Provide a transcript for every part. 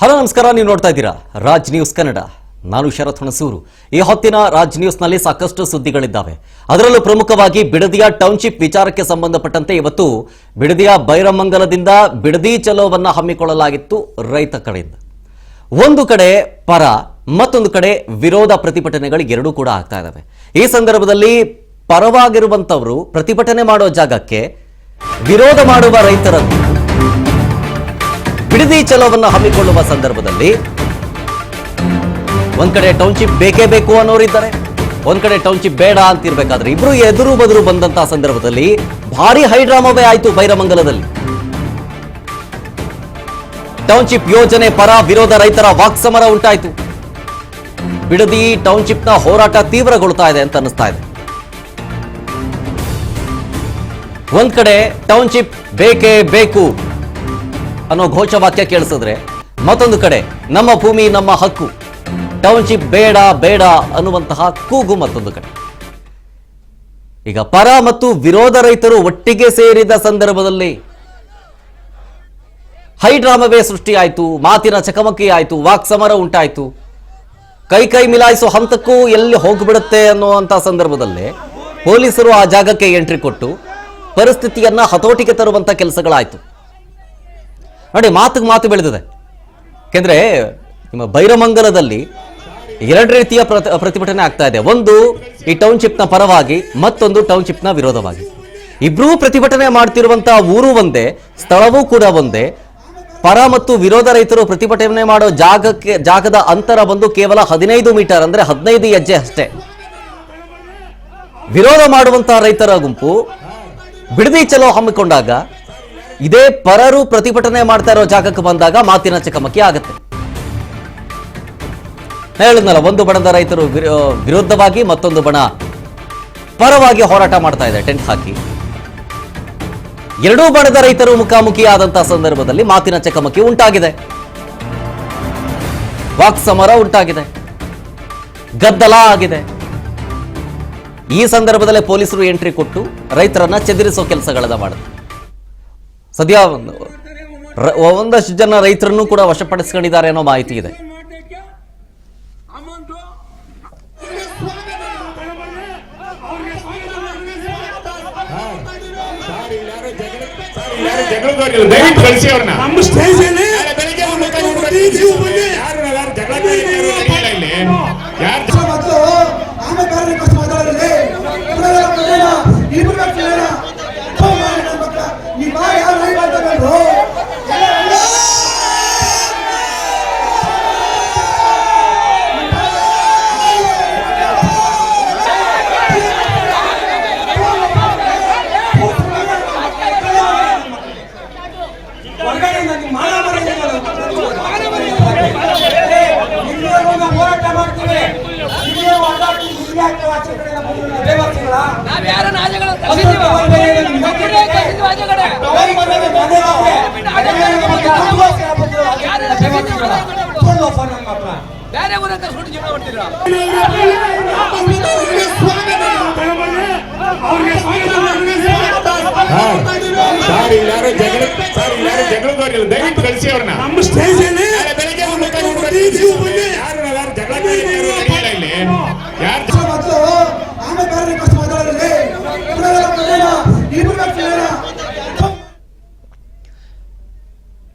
Hello ನಮಸ್ಕಾರ, ನೀವು ನೋಡ್ತಾ ಇದ್ದೀರಾ ರಾಜ್ ನ್ಯೂಸ್ ಕನ್ನಡ. ನಾನು ಶರತ್ ಹುಣಸೂರು. ಈ ಹೊತ್ತಿನ ರಾಜ್ ನ್ಯೂಸ್ನಲ್ಲಿ ಸಾಕಷ್ಟು ಸುದ್ದಿಗಳಿದ್ದಾವೆ. ಅದರಲ್ಲೂ ಪ್ರಮುಖವಾಗಿ ಬಿಡದಿಯ ಟೌನ್ಶಿಪ್ ವಿಚಾರಕ್ಕೆ ಸಂಬಂಧಪಟ್ಟಂತೆ ಇವತ್ತು ಬಿಡದಿಯ ಬೈರಮಂಗಲದಿಂದ ಬಿಡದಿ ಚಲೋವನ್ನ ಹಮ್ಮಿಕೊಳ್ಳಲಾಗಿತ್ತು ರೈತ ಕಡೆಯಿಂದ. ಒಂದು ಕಡೆ ಪರ, ಮತ್ತೊಂದು ಕಡೆ ವಿರೋಧ ಪ್ರತಿಭಟನೆಗಳು ಎರಡೂ ಕೂಡ ಆಗ್ತಾ ಇದ್ದಾವೆ. ಈ ಸಂದರ್ಭದಲ್ಲಿ ಪರವಾಗಿರುವಂತವರು ಪ್ರತಿಭಟನೆ ಮಾಡೋ ಜಾಗಕ್ಕೆ ವಿರೋಧ ಮಾಡುವ ರೈತರನ್ನು ಬಿಡದಿ ಚಲೋವನ್ನ ಹಮ್ಮಿಕೊಳ್ಳುವ ಸಂದರ್ಭದಲ್ಲಿ ಒಂದ್ ಕಡೆ ಟೌನ್ಶಿಪ್ ಬೇಕೇ ಬೇಕು ಅನ್ನೋರಿದ್ದಾರೆ, ಒಂದ್ ಕಡೆ ಟೌನ್ಶಿಪ್ ಬೇಡ ಅಂತಿರ್ಬೇಕಾದ್ರೆ ಇಬ್ರು ಎದುರು ಬದುರು ಬಂದಂತಹ ಸಂದರ್ಭದಲ್ಲಿ ಭಾರಿ ಹೈಡ್ರಾಮವೇ ಆಯ್ತು ಬೈರಮಂಗಲದಲ್ಲಿ. ಟೌನ್ಶಿಪ್ ಯೋಜನೆ ಪರ ವಿರೋಧ ರೈತರ ವಾಕ್ಸಮರ ಉಂಟಾಯಿತು. ಬಿಡದಿ ಟೌನ್ಶಿಪ್ನ ಹೋರಾಟ ತೀವ್ರಗೊಳ್ತಾ ಇದೆ ಅಂತ ಅನಿಸ್ತಾ ಇದೆ. ಒಂದ್ ಕಡೆ ಟೌನ್ಶಿಪ್ ಬೇಕೇ ಬೇಕು ಅನ್ನೋ ಘೋಷವಾಕ್ಯ ಕೇಳಿಸಿದ್ರೆ, ಮತ್ತೊಂದು ಕಡೆ ನಮ್ಮ ಭೂಮಿ ನಮ್ಮ ಹಕ್ಕು, ಟೌನ್ಶಿಪ್ ಬೇಡ ಬೇಡ ಅನ್ನುವಂತಹ ಕೂಗು ಮತ್ತೊಂದು ಕಡೆ. ಈಗ ಪರ ಮತ್ತು ವಿರೋಧ ರೈತರು ಒಟ್ಟಿಗೆ ಸೇರಿದ ಸಂದರ್ಭದಲ್ಲಿ ಹೈಡ್ರಾಮವೇ ಸೃಷ್ಟಿಯಾಯಿತು, ಮಾತಿನ ಚಕಮಕಿ ಆಯಿತು, ವಾಕ್ಸಮರ ಉಂಟಾಯಿತು. ಕೈ ಮಿಲಾಯಿಸೋ ಹಂತಕ್ಕೂ ಎಲ್ಲಿ ಹೋಗ್ಬಿಡುತ್ತೆ ಅನ್ನುವಂಥ ಸಂದರ್ಭದಲ್ಲಿ ಪೊಲೀಸರು ಆ ಜಾಗಕ್ಕೆ ಎಂಟ್ರಿ ಕೊಟ್ಟು ಪರಿಸ್ಥಿತಿಯನ್ನ ಹತೋಟಿಗೆ ತರುವಂತ ಕೆಲಸಗಳಾಯಿತು. ನೋಡಿ, ಮಾತು ಬೆಳೆದಿದೆ. ಯಾಕೆಂದ್ರೆ ನಿಮ್ಮ ಬೈರಮಂಗಲದಲ್ಲಿ ಎರಡು ರೀತಿಯ ಪ್ರತಿಭಟನೆ ಆಗ್ತಾ ಇದೆ. ಒಂದು ಈ ಟೌನ್ಶಿಪ್ನ ಪರವಾಗಿ, ಮತ್ತೊಂದು ಟೌನ್ಶಿಪ್ನ ವಿರೋಧವಾಗಿ. ಇಬ್ರೂ ಪ್ರತಿಭಟನೆ ಮಾಡ್ತಿರುವಂತಹ ಊರು ಒಂದೇ, ಸ್ಥಳವೂ ಕೂಡ ಒಂದೇ. ಪರ ಮತ್ತು ವಿರೋಧ ರೈತರು ಪ್ರತಿಭಟನೆ ಮಾಡೋ ಜಾಗದ ಅಂತರ ಬಂದು ಕೇವಲ 15 ಮೀಟರ್, ಅಂದ್ರೆ 15 ಹೆಜ್ಜೆ ಅಷ್ಟೇ. ವಿರೋಧ ಮಾಡುವಂತಹ ರೈತರ ಗುಂಪು ಬಿಡದಿ ಚಲೋ ಹಮ್ಮಿಕೊಂಡಾಗ ಇದೇ ಪರರು ಪ್ರತಿಭಟನೆ ಮಾಡ್ತಾ ಇರೋ ಜಾಗಕ್ಕೆ ಬಂದಾಗ ಮಾತಿನ ಚಕಮಕಿ ಆಗುತ್ತೆ. ಹೇಳಿದ್ನಲ್ಲ, ಒಂದು ಬಣದ ರೈತರು ವಿರುದ್ಧವಾಗಿ, ಮತ್ತೊಂದು ಬಣ ಪರವಾಗಿ ಹೋರಾಟ ಮಾಡ್ತಾ ಇದೆ ಟೆಂಟ್ ಹಾಕಿ. ಎರಡೂ ಬಣದ ರೈತರು ಮುಖಾಮುಖಿ ಆದಂತಹ ಸಂದರ್ಭದಲ್ಲಿ ಮಾತಿನ ಚಕಮಕಿ ಉಂಟಾಗಿದೆ, ವಾಕ್ಸಮರ ಉಂಟಾಗಿದೆ, ಗದ್ದಲ ಆಗಿದೆ. ಈ ಸಂದರ್ಭದಲ್ಲೇ ಪೊಲೀಸರು ಎಂಟ್ರಿ ಕೊಟ್ಟು ರೈತರನ್ನ ಚೆದರಿಸೋ ಕೆಲಸಗಳನ್ನ ಮಾಡಿದ್ರು. ಸದ್ಯ ಒಂದಷ್ಟು ಜನ ರೈತರನ್ನು ಕೂಡ ವಶಪಡಿಸಿಕೊಂಡಿದ್ದಾರೆ ಅನ್ನೋ ಮಾಹಿತಿ ಇದೆ. ದಯವಿಟ್ಟು ಕಳಿಸಿ ಅವ್ರನ್ನ.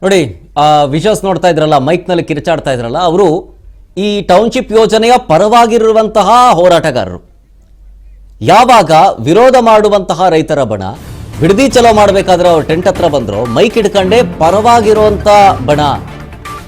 ನೋಡಿ, ವಿಶ್ವಾಸ್ ನೋಡ್ತಾ ಇದ್ರಲ್ಲ, ಮೈಕ್ನಲ್ಲಿ ಕಿರ್ಚಾಡ್ತಾ ಇದ್ರಲ್ಲ, ಅವರು ಈ ಟೌನ್ಶಿಪ್ ಯೋಜನೆಯ ಪರವಾಗಿರುವಂತಹ ಹೋರಾಟಗಾರರು. ಯಾವಾಗ ವಿರೋಧ ಮಾಡುವಂತಹ ರೈತರ ಬಣ ಬಿಡದಿ ಚಲೋ ಮಾಡಬೇಕಾದ್ರೆ ಅವ್ರು ಟೆಂಟ್ ಹತ್ರ ಬಂದ್ರು, ಮೈಕ್ ಹಿಡ್ಕೊಂಡೆ ಪರವಾಗಿರುವಂತ ಬಣ